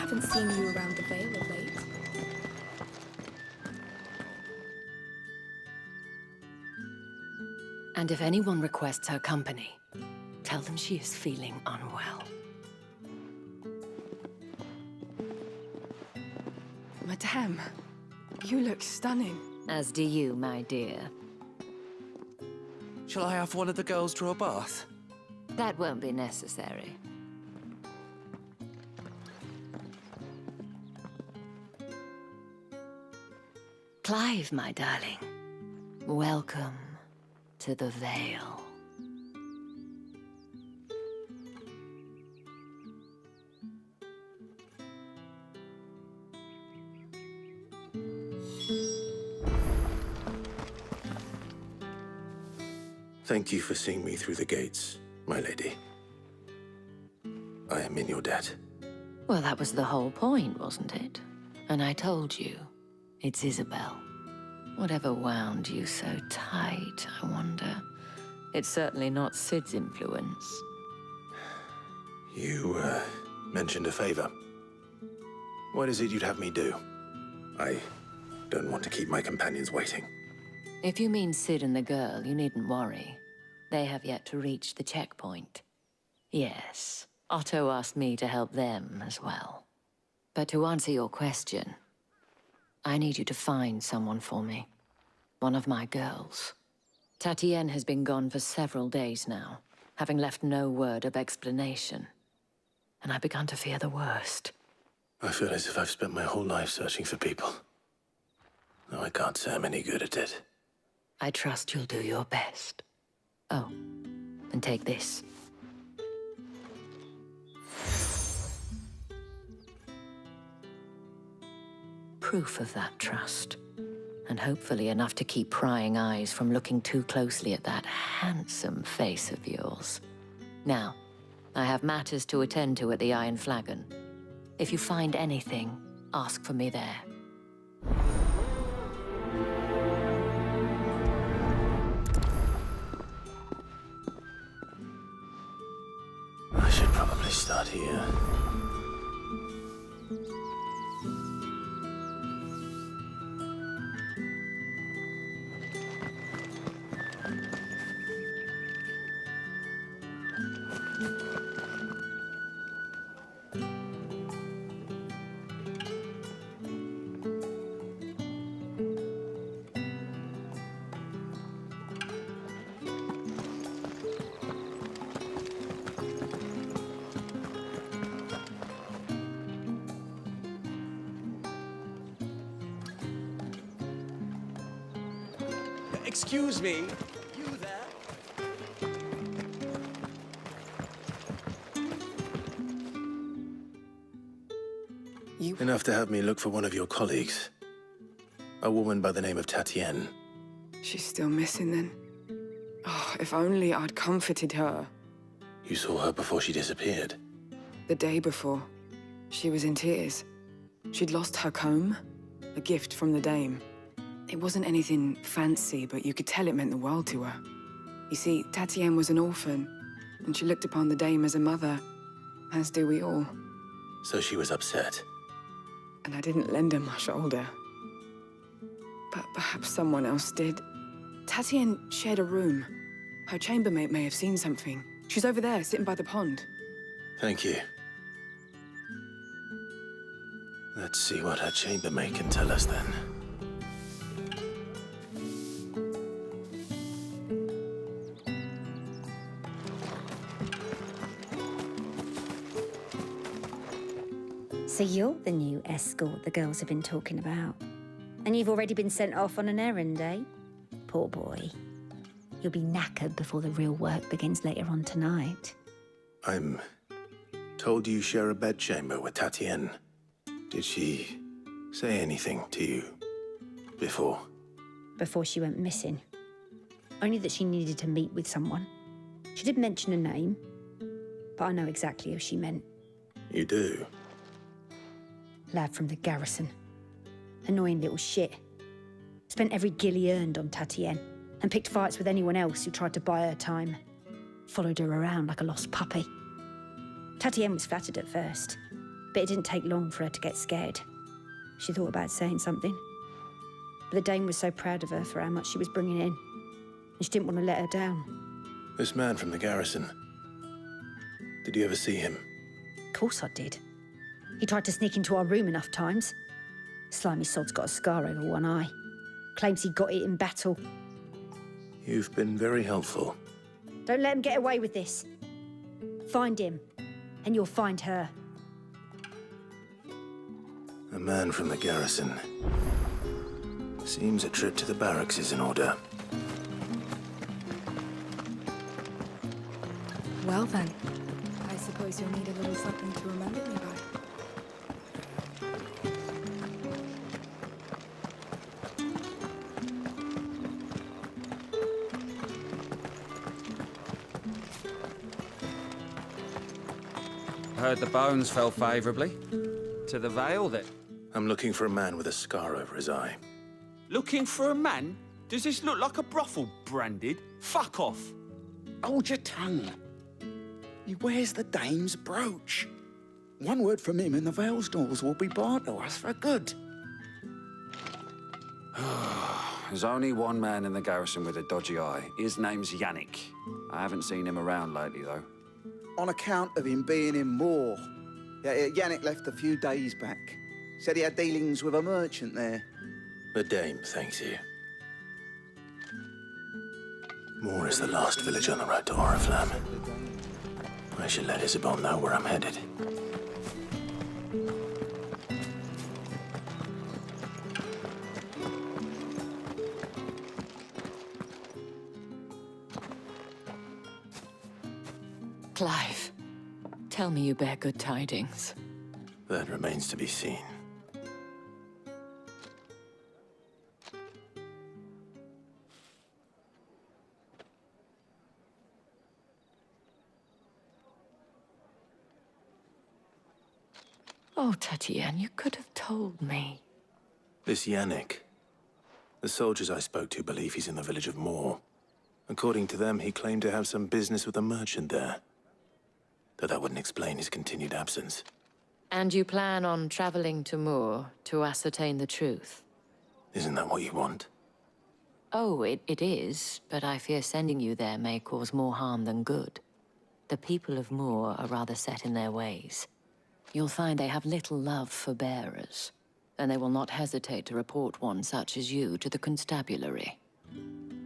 Haven't seen you around the Vale of late. And if anyone requests her company, tell them she is feeling unwell. Madame, you look stunning. As do you, my dear. Shall I have one of the girls draw a bath? That won't be necessary. Clive, my darling. Welcome to the Vale. Thank you for seeing me through the gates, my lady. I am in your debt. Well, that was the whole point, wasn't it? And I told you, it's Isabel. Whatever wound you so tight, I wonder. It's certainly not Sid's influence. You, mentioned a favor. What is it you'd have me do? I don't want to keep my companions waiting. If you mean Sid and the girl, you needn't worry. They have yet to reach the checkpoint. Yes, Otto asked me to help them as well. But to answer your question, I need you to find someone for me. One of my girls. Tatienne has been gone for several days now, having left no word of explanation. And I've begun to fear the worst. I feel as if I've spent my whole life searching for people. Though I can't say I'm any good at it. I trust you'll do your best. Oh, and take this. Proof of that trust. And hopefully enough to keep prying eyes from looking too closely at that handsome face of yours. Now, I have matters to attend to at the Iron Flagon. If you find anything, ask for me there. I should probably start here. Excuse me. You there? Enough to have me look for one of your colleagues. A woman by the name of Tatienne. She's still missing then. Oh, if only I'd comforted her. You saw her before she disappeared. The day before, she was in tears. She'd lost her comb, a gift from the dame. It wasn't anything fancy, but you could tell it meant the world to her. You see, Tatienne was an orphan, and she looked upon the dame as a mother, as do we all. So she was upset. And I didn't lend her my shoulder. But perhaps someone else did. Tatienne shared a room. Her chambermaid may have seen something. She's over there, sitting by the pond. Thank you. Let's see what her chambermaid can tell us then. So you're the new escort the girls have been talking about. And you've already been sent off on an errand, eh? Poor boy. You'll be knackered before the real work begins later on tonight. I'm told you share a bedchamber with Tatienne. Did she say anything to you before? Before she went missing. Only that she needed to meet with someone. She did mention a name, but I know exactly who she meant. You do? Lad from the garrison. Annoying little shit. Spent every guil he earned on Tatienne, and picked fights with anyone else who tried to buy her time. Followed her around like a lost puppy. Tatienne was flattered at first, But it didn't take long for her to get scared. She thought about saying something. But the Dane was so proud of her for how much she was bringing in. And she didn't want to let her down. This man from the garrison. Did you ever see him? Of course I did. He tried to sneak into our room enough times. Slimy sod's got a scar over one eye. Claims he got it in battle. You've been very helpful. Don't let him get away with this. Find him, and you'll find her. A man from the garrison. Seems a trip to the barracks is in order. Well then, I suppose you'll need a little something to remember me by. Heard the bones fell favourably to the Vale that... I'm looking for a man with a scar over his eye. Looking for a man? Does this look like a brothel, Branded? Fuck off. Hold your tongue. He wears the dame's brooch. One word from him and the Vale's doors will be barred to us for good. There's only one man in the garrison with a dodgy eye. His name's Yannick. I haven't seen him around lately, though. On account of him being in Moor. Yeah, Yannick left a few days back. Said he had dealings with a merchant there. The dame thanks you. Moor is the last village on the road to Oriflamme. I should let Isabel know where I'm headed. Clive, tell me you bear good tidings. That remains to be seen. Oh, Tatiane, you could have told me. This Yannick. The soldiers I spoke to believe he's in the village of Moor. According to them, he claimed to have some business with a merchant there. Though that wouldn't explain his continued absence. And you plan on traveling to Moor to ascertain the truth? Isn't that what you want? Oh, it is, but I fear sending you there may cause more harm than good. The people of Moor are rather set in their ways. You'll find they have little love for bearers, and they will not hesitate to report one such as you to the constabulary.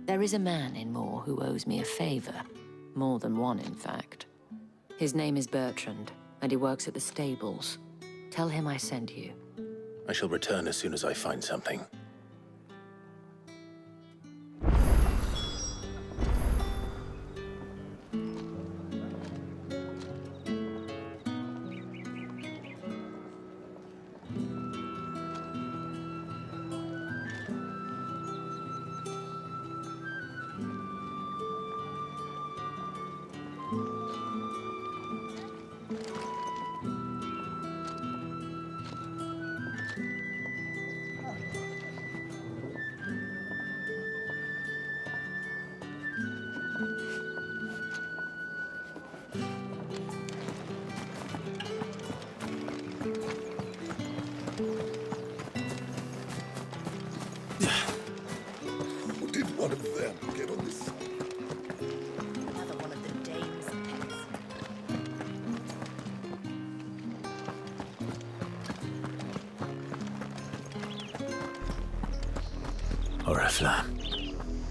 There is a man in Moor who owes me a favor. More than one, in fact. His name is Bertrand, and he works at the stables. Tell him I sent you. I shall return as soon as I find something. Did one of them get on this? Another one of the dame's pets. Oriflamme,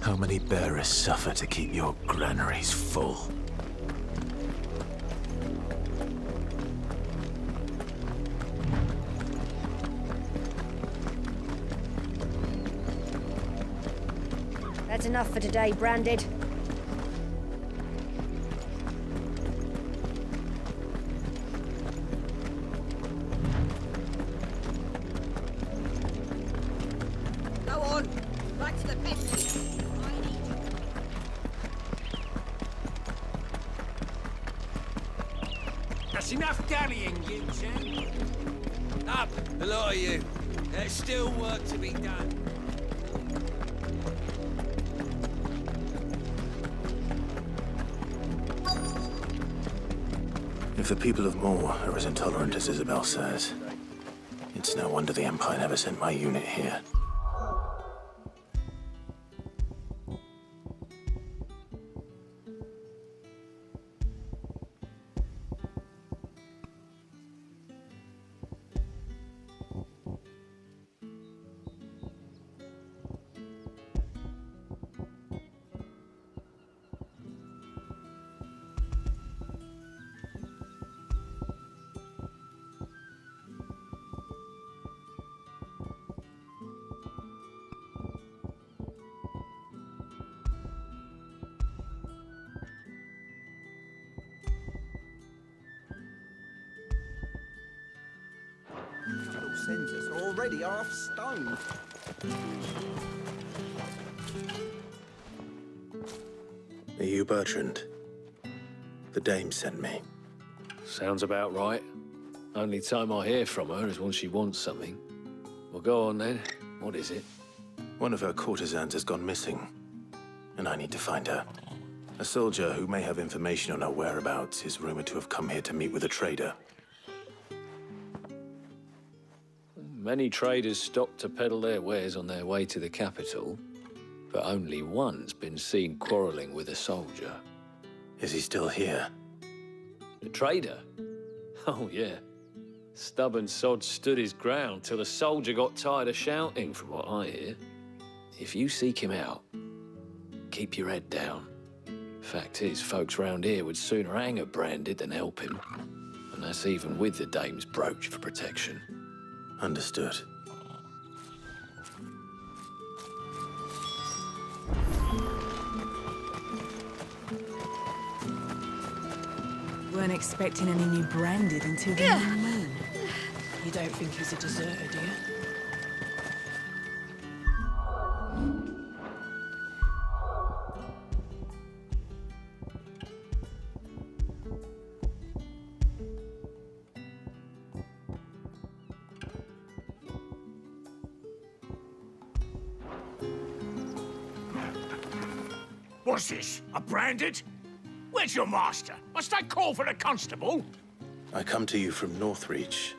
how many bearers suffer to keep your granaries full? That's enough for today, Branded. Go on, back to the business. That's enough dallying, you two. Up, a lot of you. There's still work to be done. If If the people of Moor are as intolerant as Isabel says, it's no wonder the Empire never sent my unit here. Sensors are already half stoned. Are you Bertrand? The dame sent me. Sounds about right. Only time I hear from her is when she wants something. Well, go on then. What is it? One of her courtesans has gone missing, and I need to find her. A soldier who may have information on her whereabouts is rumored to have come here to meet with a trader. Many traders stop to peddle their wares on their way to the capital, but only one's been seen quarreling with a soldier. Is he still here? The trader? Oh, yeah. Stubborn sod stood his ground till the soldier got tired of shouting, from what I hear. If you seek him out, keep your head down. Fact is, folks round here would sooner hang a branded than help him. And that's even with the dame's brooch for protection. Understood. Weren't expecting any new branded until the new moon. You don't think he's a deserter, do you? What's this? A branded? Where's your master? Must I call for the constable? I come to you from Northreach,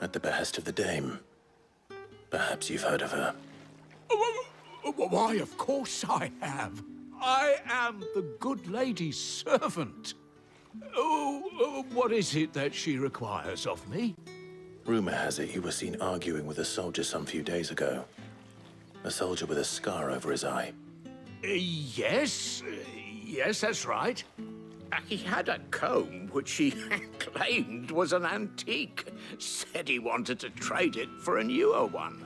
at the behest of the dame. Perhaps you've heard of her. Why, of course I have. I am the good lady's servant. What is it that she requires of me? Rumor has it you were seen arguing with a soldier some few days ago. A soldier with a scar over his eye. Yes, that's right. He had a comb which he claimed was an antique. Said he wanted to trade it for a newer one.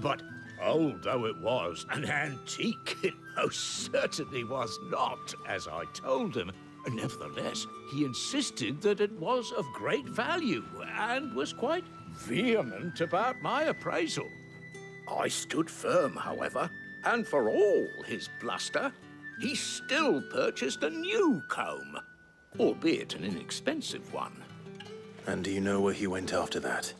But old though it was, an antique it most certainly was not, as I told him. Nevertheless, he insisted that it was of great value and was quite vehement about my appraisal. I stood firm, however, and for all his bluster, he still purchased a new comb, albeit an inexpensive one. And do you know where he went after that?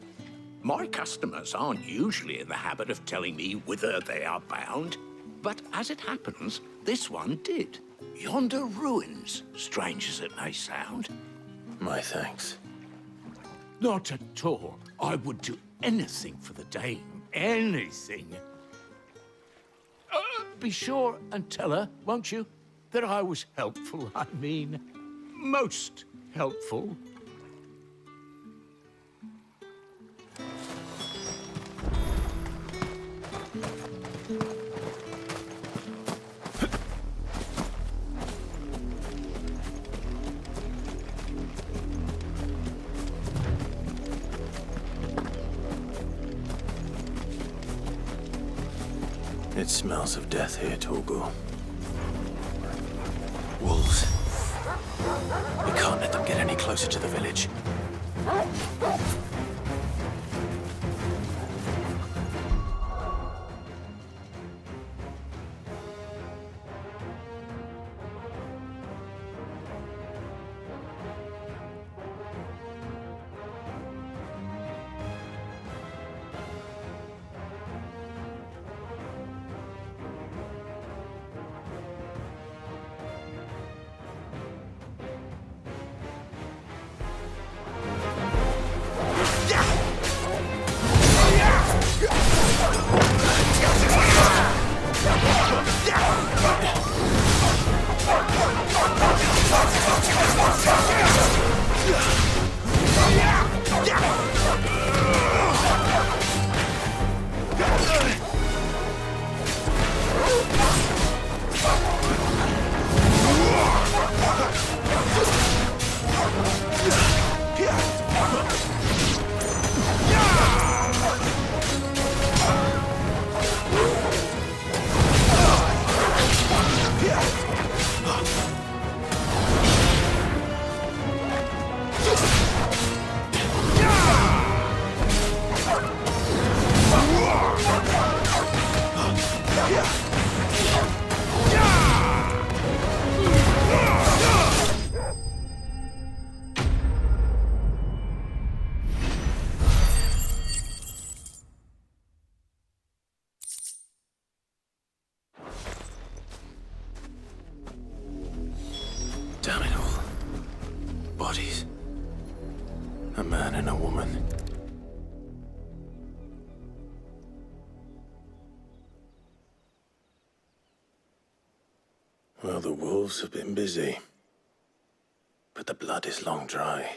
My customers aren't usually in the habit of telling me whither they are bound, but as it happens, this one did. Yonder ruins, strange as it may sound. My thanks. Not at all. I would do anything for the dame. Anything. Be sure and tell her, won't you, that I was helpful. I mean, most helpful. It smells of death here, Torgal. Wolves. We can't let them get any closer to the village. bodies. A man and a woman. Well, the wolves have been busy. But the blood is long dry.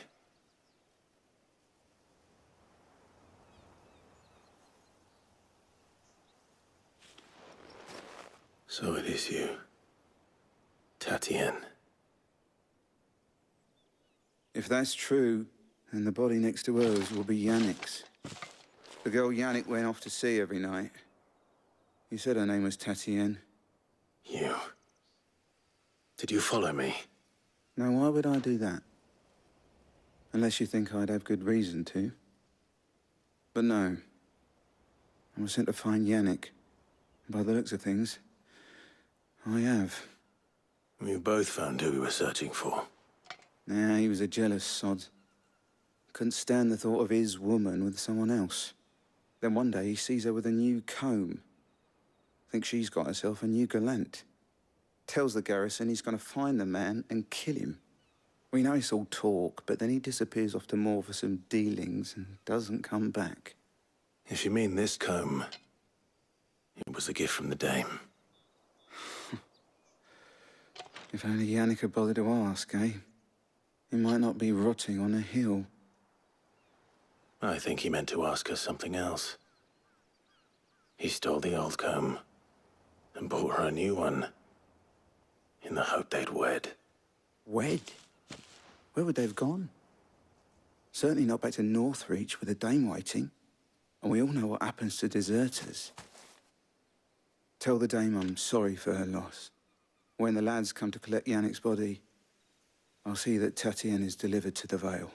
So it is you, Tatienne. If that's true, then the body next to hers will be Yannick's. The girl Yannick went off to see every night. You said her name was Tatienne. You. Did you follow me? Now, why would I do that? Unless you think I'd have good reason to. But no. I was sent to find Yannick. By the looks of things, I have. We both found who we were searching for. Nah, he was a jealous sod. Couldn't stand the thought of his woman with someone else. Then one day he sees her with a new comb. Thinks she's got herself a new gallant. Tells the garrison he's going to find the man and kill him. We know it's all talk, but then he disappears off to Moor for some dealings and doesn't come back. If you mean this comb, it was a gift from the dame. If only Yannick had bothered to ask, eh? He might not be rotting on a hill. I think he meant to ask us something else. He stole the old comb and bought her a new one in the hope they'd wed. Wed? Where would they have gone? Certainly not back to Northreach with a dame waiting. And we all know what happens to deserters. Tell the dame I'm sorry for her loss. When the lads come to collect Yannick's body, I'll see that Tatienne is delivered to the Vale.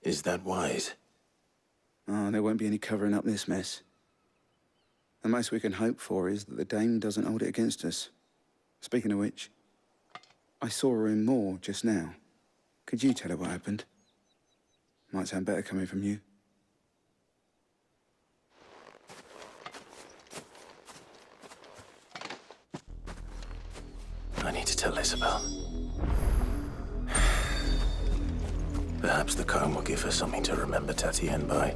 Is that wise? Oh, there won't be any covering up this mess. The most we can hope for is that the dame doesn't hold it against us. Speaking of which, I saw her in Moor just now. Could you tell her what happened? Might sound better coming from you. I need to tell Isabel. Perhaps the comb will give her something to remember Tatienne by.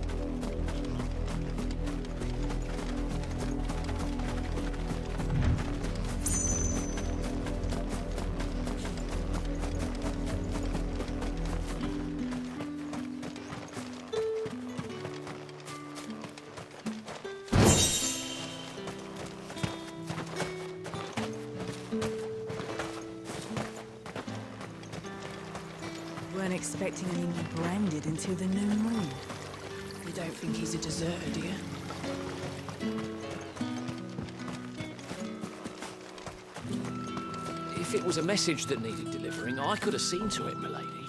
Weren't expecting any more branded until the new moon. You don't think he's a deserter, do you? If it was a message that needed delivering, I could have seen to it, milady.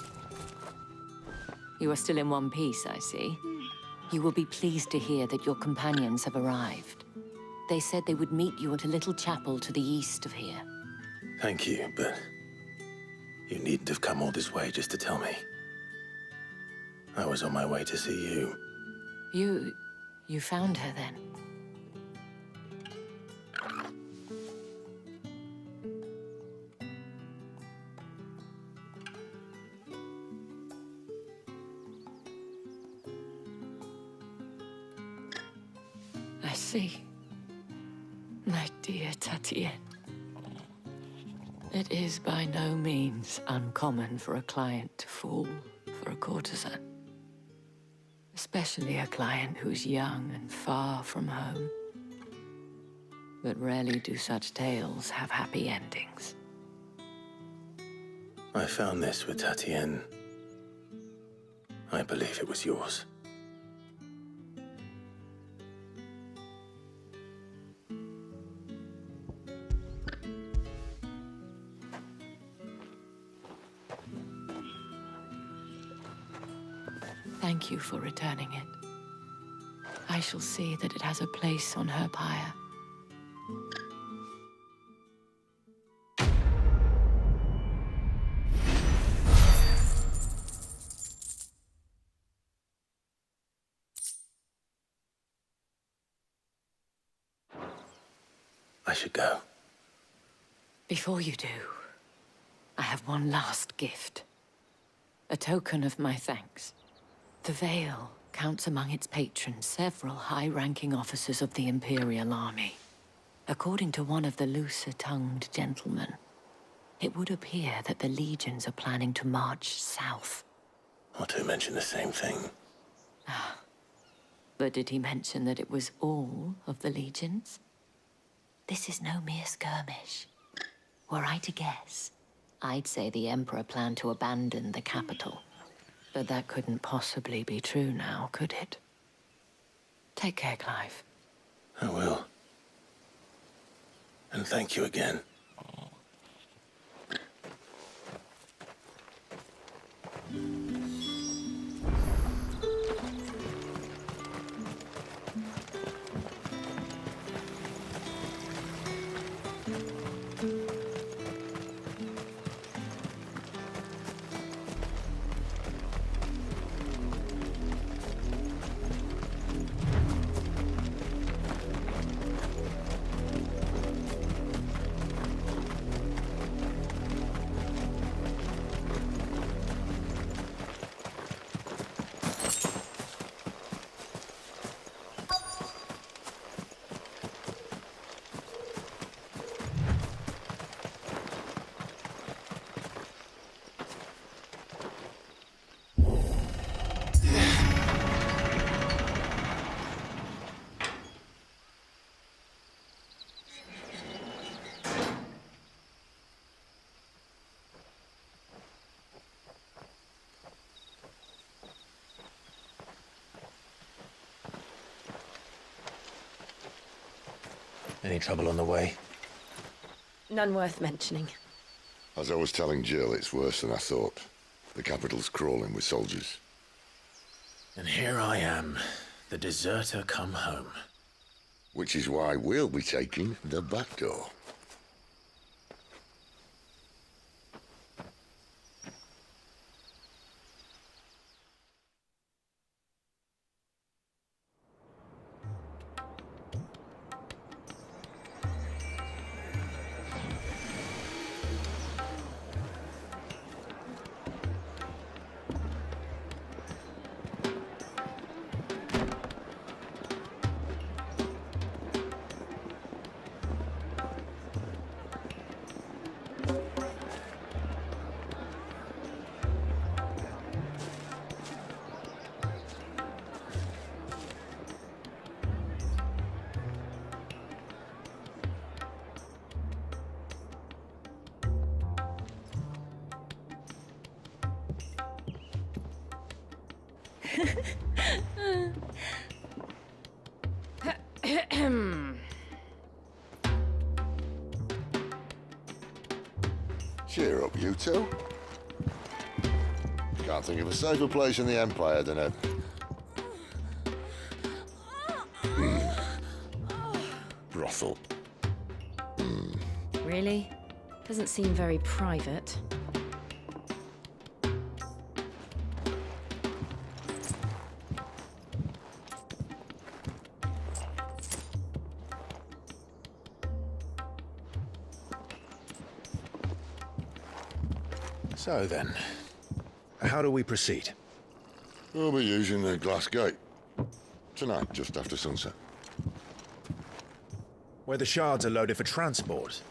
You are still in one piece, I see. You will be pleased to hear that your companions have arrived. They said they would meet you at a little chapel to the east of here. Thank you, but you needn't have come all this way just to tell me. I was on my way to see you. You found her then? I see. My dear Tatienne. It is by no means uncommon for a client to fall for a courtesan. Especially a client who's young and far from home. But rarely do such tales have happy endings. I found this with Tatienne. I believe it was yours. Thank you for returning it. I shall see that it has a place on her pyre. I should go. Before you do, I have one last gift. A token of my thanks. The Vale counts among its patrons several high-ranking officers of the Imperial Army. According to one of the looser-tongued gentlemen, it would appear that the legions are planning to march south. Otto mentioned the same thing. But did he mention that it was all of the legions? This is no mere skirmish. Were I to guess, I'd say the Emperor planned to abandon the capital. But that couldn't possibly be true now, could it? Take care, Clive. I will. And thank you again. Any trouble on the way? None worth mentioning. As I was telling Jill, it's worse than I thought. The capital's crawling with soldiers. And here I am, the deserter come home. Which is why we'll be taking the back door. Cheer up, you two. Can't think of a safer place in the Empire than a... brothel. Really? Doesn't seem very private. So then, how do we proceed? We'll be using the glass gate. Tonight, just after sunset. Where the shards are loaded for transport.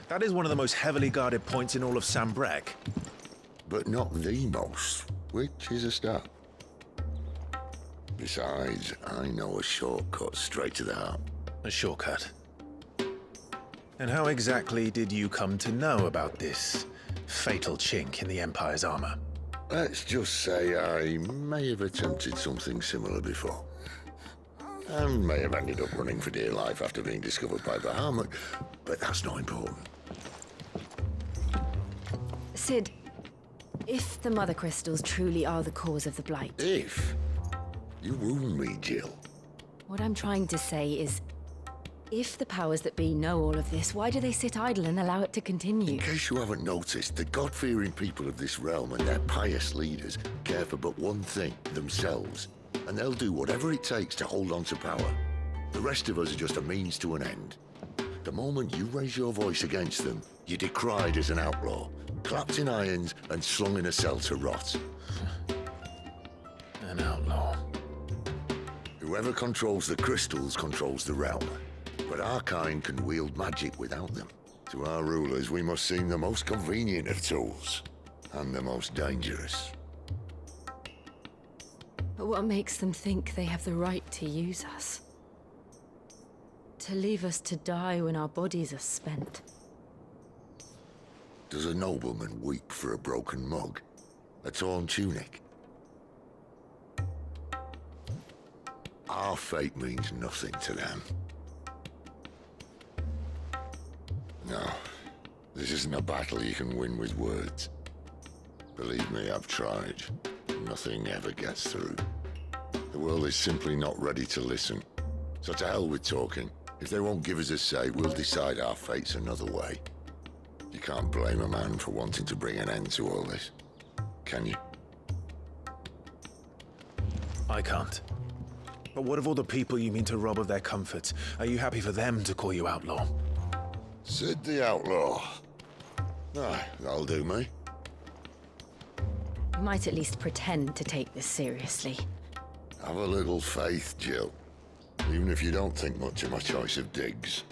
That is one of the most heavily guarded points in all of Sambrec. But not the most, which is a start. Besides, I know a shortcut straight to the heart. A shortcut. And how exactly did you come to know about this fatal chink in the Empire's armor? Let's just say I may have attempted something similar before. And may have ended up running for dear life after being discovered by Bahamut, but that's not important. Sid, if the Mother Crystals truly are the cause of the Blight... If? You wound me, Jill. What I'm trying to say is, if the powers that be know all of this, why do they sit idle and allow it to continue? In case you haven't noticed, the God-fearing people of this realm and their pious leaders care for but one thing, themselves. And they'll do whatever it takes to hold on to power. The rest of us are just a means to an end. The moment you raise your voice against them, you're decried as an outlaw, clapped in irons and slung in a cell to rot. An outlaw. Whoever controls the crystals controls the realm. But our kind can wield magic without them. To our rulers, we must seem the most convenient of tools, and the most dangerous. But what makes them think they have the right to use us? To leave us to die when our bodies are spent? Does a nobleman weep for a broken mug? A torn tunic? Our fate means nothing to them. No, this isn't a battle you can win with words. Believe me, I've tried. Nothing ever gets through. The world is simply not ready to listen. So to hell with talking. If they won't give us a say, we'll decide our fates another way. You can't blame a man for wanting to bring an end to all this, can you? I can't. But what of all the people you mean to rob of their comforts? Are you happy for them to call you outlaw? Sid the Outlaw. Aye, that'll do me. We might at least pretend to take this seriously. Have a little faith, Jill. Even if you don't think much of my choice of digs.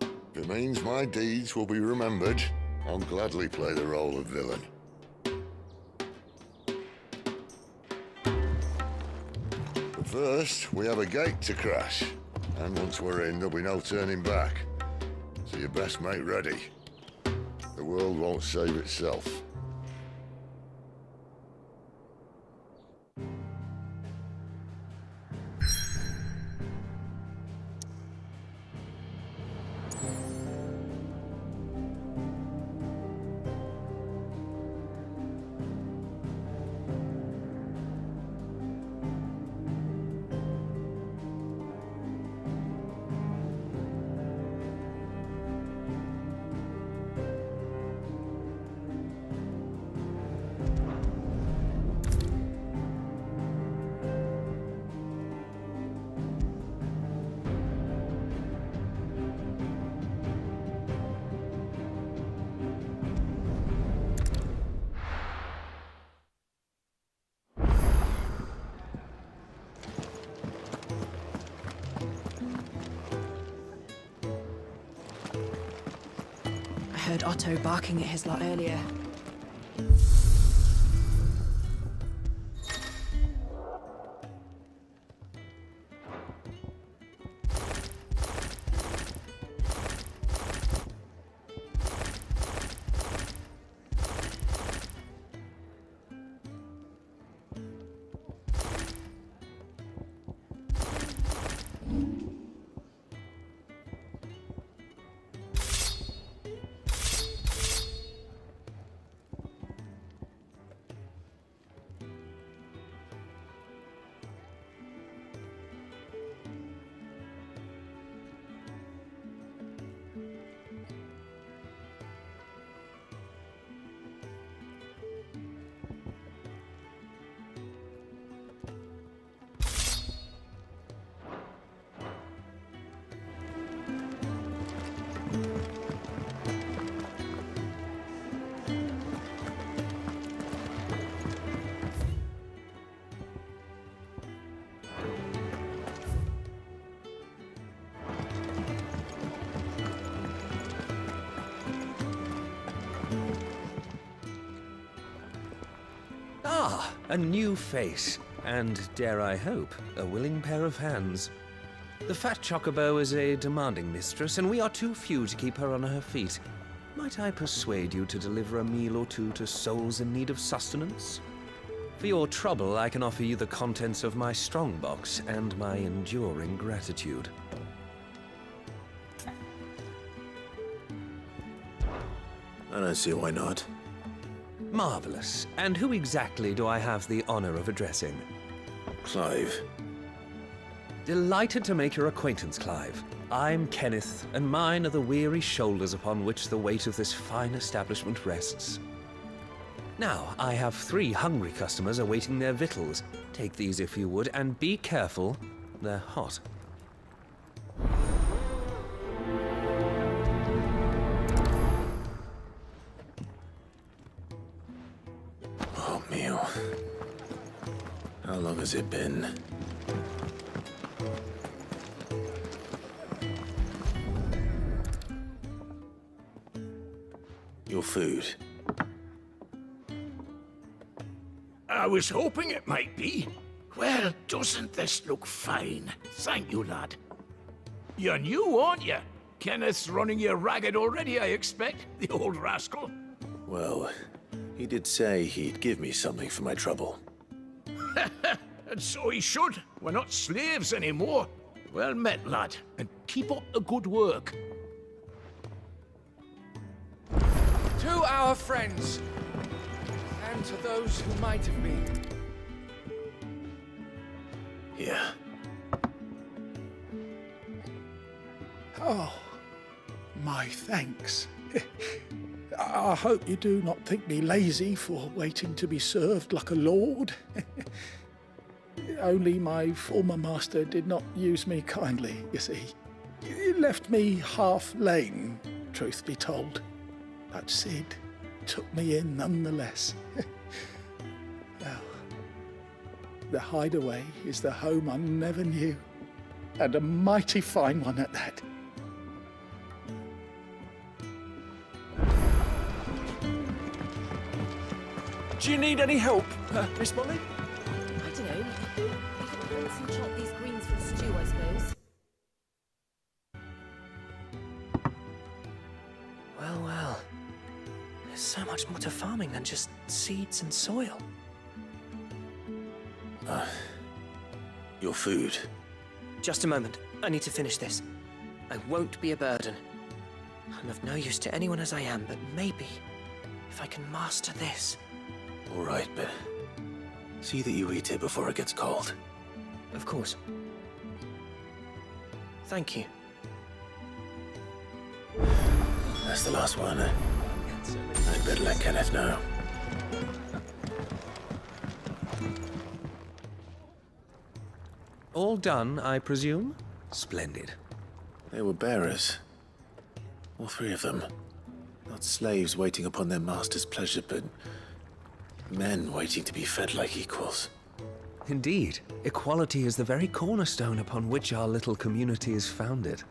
If it means my deeds will be remembered, I'll gladly play the role of villain. But first, we have a gate to crash. And once we're in, there'll be no turning back. So you best make ready. The world won't save itself. I heard Otto barking at his lot earlier. Ah, a new face, and, dare I hope, a willing pair of hands. The fat chocobo is a demanding mistress, and we are too few to keep her on her feet. Might I persuade you to deliver a meal or two to souls in need of sustenance? For your trouble, I can offer you the contents of my strongbox and my enduring gratitude. I don't see why not. Marvelous. And who exactly do I have the honor of addressing? Clive. Delighted to make your acquaintance, Clive. I'm Kenneth, and mine are the weary shoulders upon which the weight of this fine establishment rests. Now, I have 3 hungry customers awaiting their victuals. Take these if you would, and be careful, they're hot. has it been? Your food. I was hoping it might be. Well, doesn't this look fine? Thank you, lad. You're new, aren't you? Kenneth's running you ragged already, I expect, the old rascal. Well, he did say he'd give me something for my trouble. And so he should. We're not slaves anymore. Well met, lad, and keep up the good work. To our friends, and to those who might have been. Here. Oh, my thanks. I hope you do not think me lazy for waiting to be served like a lord. Only my former master did not use me kindly, you see. He left me half lame, truth be told. But Sid took me in nonetheless. Well, the hideaway is the home I never knew, and a mighty fine one at that. Do you need any help, Miss Molly? I don't know. We can rinse and chop these greens for the stew, I suppose. Well, well. There's so much more to farming than just seeds and soil. Your food. Just a moment. I need to finish this. I won't be a burden. I'm of no use to anyone as I am, but maybe if I can master this. All right, but see that you eat it before it gets cold. Of course. Thank you. That's the last one. I'd better let Kenneth know. All done, I presume? Splendid. They were bearers. All three of them. Not slaves waiting upon their master's pleasure, but men waiting to be fed like equals. Indeed. Equality is the very cornerstone upon which our little community is founded.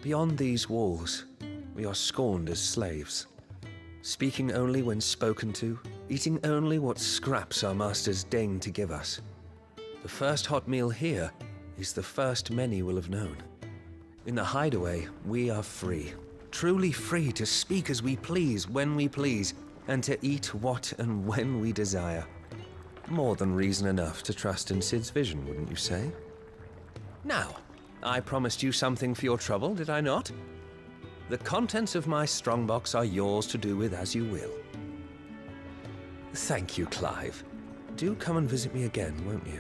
Beyond these walls, we are scorned as slaves. Speaking only when spoken to, eating only what scraps our masters deign to give us. The first hot meal here is the first many will have known. In the hideaway, we are free. Truly free to speak as we please, when we please, and to eat what and when we desire. More than reason enough to trust in Sid's vision, wouldn't you say? Now, I promised you something for your trouble, did I not? The contents of my strongbox are yours to do with as you will. Thank you, Clive. Do come and visit me again, won't you?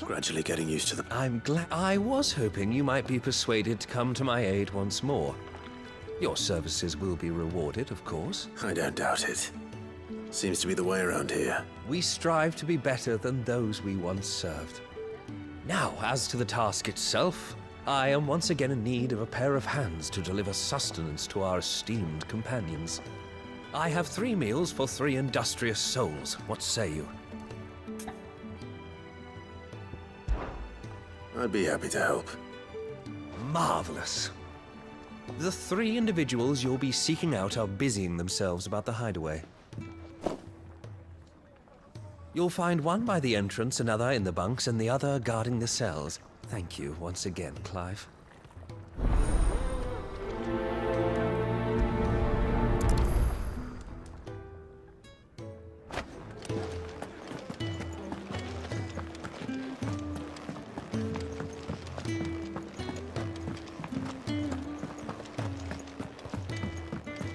Gradually getting used to the... I'm glad. I was hoping you might be persuaded to come to my aid once more. Your services will be rewarded, of course. I don't doubt it. Seems to be the way around here. We strive to be better than those we once served. Now, as to the task itself, I am once again in need of a pair of hands to deliver sustenance to our esteemed companions. I have 3 meals for 3 industrious souls. What say you? I'd be happy to help. Marvelous. The 3 individuals you'll be seeking out are busying themselves about the hideaway. You'll find one by the entrance, another in the bunks, and the other guarding the cells. Thank you once again, Clive.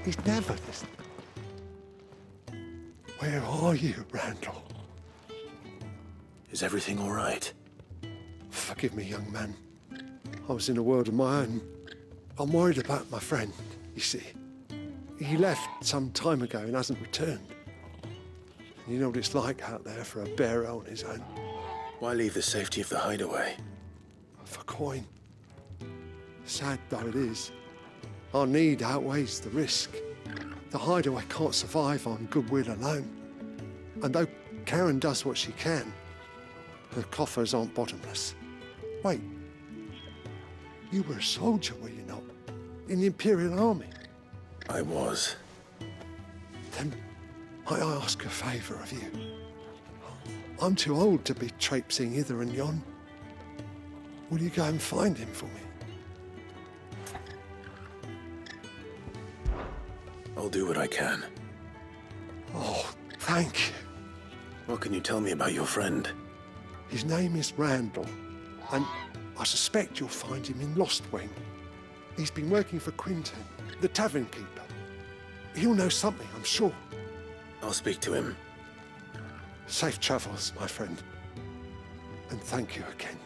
He's never this. Where are you, Randall? Is everything all right? Forgive me, young man. I was in a world of my own. I'm worried about my friend, you see. He left some time ago and hasn't returned. You know what it's like out there for a bearer on his own. Why leave the safety of the hideaway? For coin. Sad though it is, our need outweighs the risk. The hideaway can't survive on goodwill alone. And though Karen does what she can, her coffers aren't bottomless. Wait, you were a soldier, were you not? In the Imperial Army? I was. Then might I ask a favour of you? I'm too old to be traipsing hither and yon. Will you go and find him for me? I'll do what I can. Oh, thank you. What can you tell me about your friend? His name is Randall, and I suspect you'll find him in Lost Wing. He's been working for Quinton, the tavern keeper. He'll know something, I'm sure. I'll speak to him. Safe travels, my friend. And thank you again.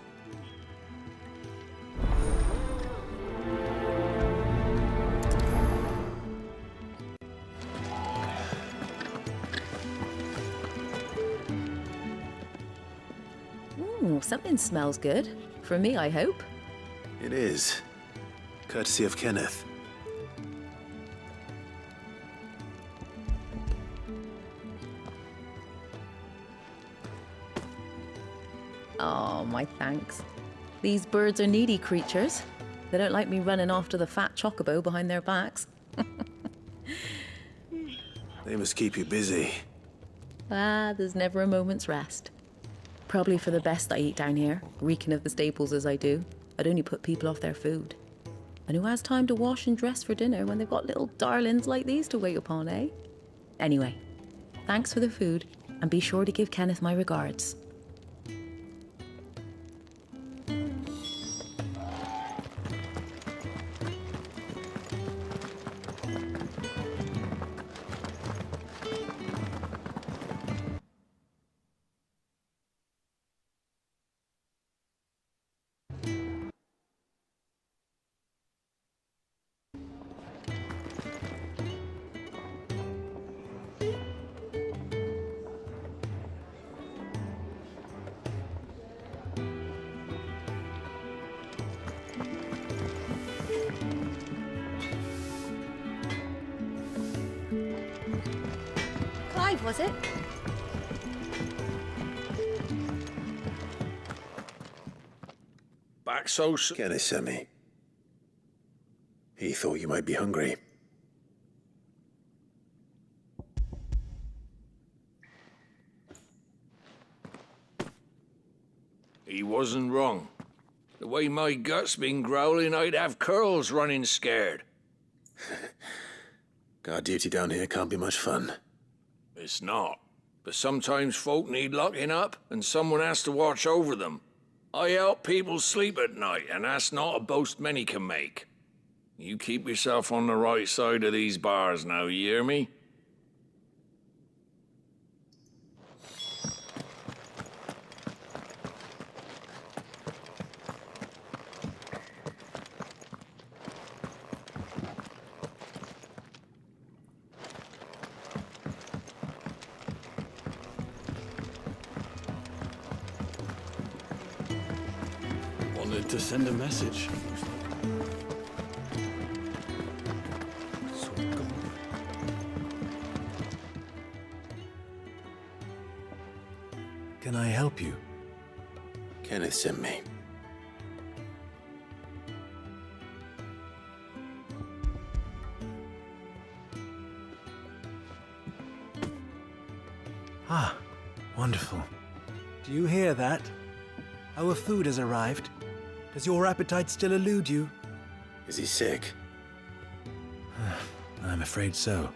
Ooh, something smells good. For me, I hope. It is. Courtesy of Kenneth. Oh, my thanks. These birds are needy creatures. They don't like me running after the fat chocobo behind their backs. They must keep you busy. Ah, there's never a moment's rest. Probably for the best I eat down here, reeking of the staples as I do. I'd only put people off their food. And who has time to wash and dress for dinner when they've got little darlings like these to wait upon, eh? Anyway, thanks for the food, and be sure to give Kenneth my regards. Clive, was it? Back so Kenneth sent me. He thought you might be hungry. He wasn't wrong. The way my gut's been growling, I'd have curls running scared. Guard duty down here can't be much fun. It's not. But sometimes folk need locking up, and someone has to watch over them. I help people sleep at night, and that's not a boast many can make. You keep yourself on the right side of these bars now, you hear me? Wanted to send a message. Can I help you? Kenneth sent me. Ah, wonderful. Do you hear that? Our food has arrived. Does your appetite still elude you? Is he sick? I'm afraid so.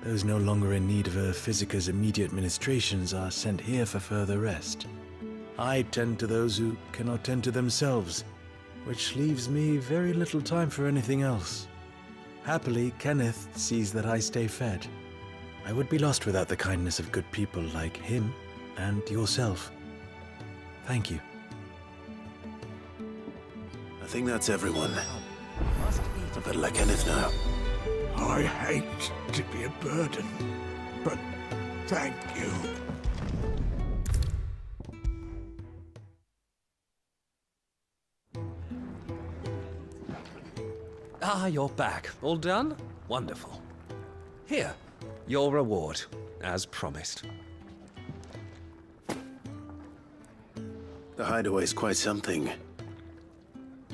Those no longer in need of a physicker's immediate ministrations are sent here for further rest. I tend to those who cannot tend to themselves, which leaves me very little time for anything else. Happily, Kenneth sees that I stay fed. I would be lost without the kindness of good people like him and yourself. Thank you. I think that's everyone. I better let Kenneth know. I hate to be a burden, but thank you. Ah, you're back. All done? Wonderful. Here, your reward, as promised. The hideaway's quite something.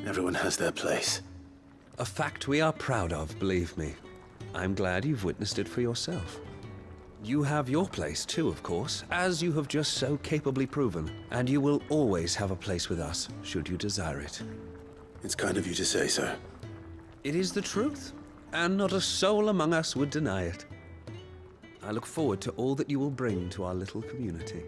Everyone has their place. A fact we are proud of, believe me. I'm glad you've witnessed it for yourself. You have your place too, of course, as you have just so capably proven, and you will always have a place with us, should you desire it. It's kind of you to say so. It is the truth, and not a soul among us would deny it. I look forward to all that you will bring to our little community.